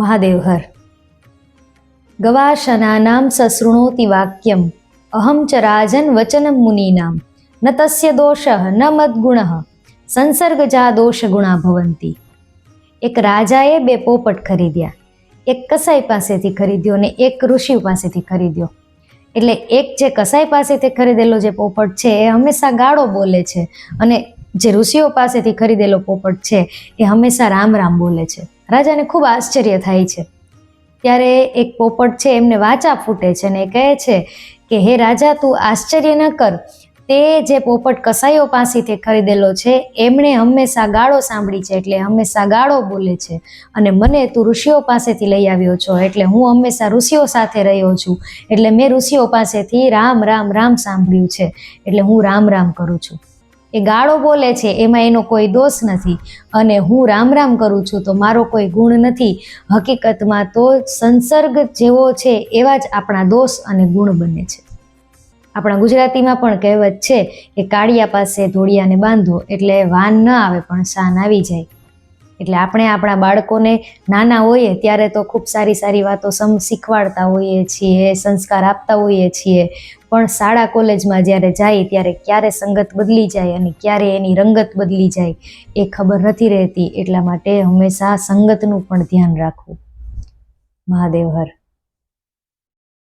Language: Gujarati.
મહાદેવ હર. ગવાશનાનામ સશૃણોતિ વાક્યમ અહમ ચ રાજન વચનમ મુનીનામ ન તસ્ય દોષઃ ન મદ્ગુણઃ સંસર્ગજા દોષ ગુણા ભવંતી. એક રાજાએ બે પોપટ ખરીદ્યા. એક કસાઈ પાસેથી ખરીદ્યો અને એક ઋષિ પાસેથી ખરીદ્યો. એટલે એક જે કસાઈ પાસેથી ખરીદેલો જે પોપટ છે એ હંમેશા ગાળો બોલે છે, અને જે ઋષિઓ પાસેથી ખરીદેલો પોપટ છે એ હંમેશા રામ રામ બોલે છે. રાજાને ખૂબ આશ્ચર્ય થાય છે. ત્યારે એક પોપટ છે એમને વાચા ફૂટે છે અને એ કહે છે કે હે રાજા, તું આશ્ચર્ય ન કર. તે જે પોપટ કસાઈઓ પાસેથી ખરીદેલો છે એમણે હંમેશા ગાળો સાંભળી છે, એટલે હંમેશા ગાળો બોલે છે. અને મને તું ઋષિઓ પાસેથી લઈ આવ્યો છો, એટલે હું હંમેશા ઋષિઓ સાથે રહ્યો છું, એટલે મેં ઋષિઓ પાસેથી રામ રામ રામ સાંભળ્યું છે, એટલે હું રામ રામ કરું છું. એ ગાળો બોલે છે એમાં એનો કોઈ દોષ નથી, અને હું રામ રામ કરું છું તો મારો કોઈ ગુણ નથી. હકીકતમાં તો સંસર્ગ જેવો છે એવા જ આપણા દોષ અને ગુણ બને છે. આપણા ગુજરાતીમાં પણ કહેવત છે કે કાળિયા પાસે ધોળિયાને બાંધો એટલે વાન ન આવે પણ શાન આવી જાય. એટલે આપણે આપણા બાળકોને નાના હોઈએ ત્યારે તો ખૂબ સારી સારી વાતો શીખવાડતા હોઈએ છીએ, સંસ્કાર આપતા હોઈએ છીએ, પણ શાળા કોલેજમાં જ્યારે જાય ત્યારે ક્યારે સંગત બદલી જાય અને ક્યારે એની રંગત બદલી જાય એ ખબર નથી રહેતી. એટલા માટે હંમેશા સંગતનું પણ ધ્યાન રાખવું. મહાદેવ હર.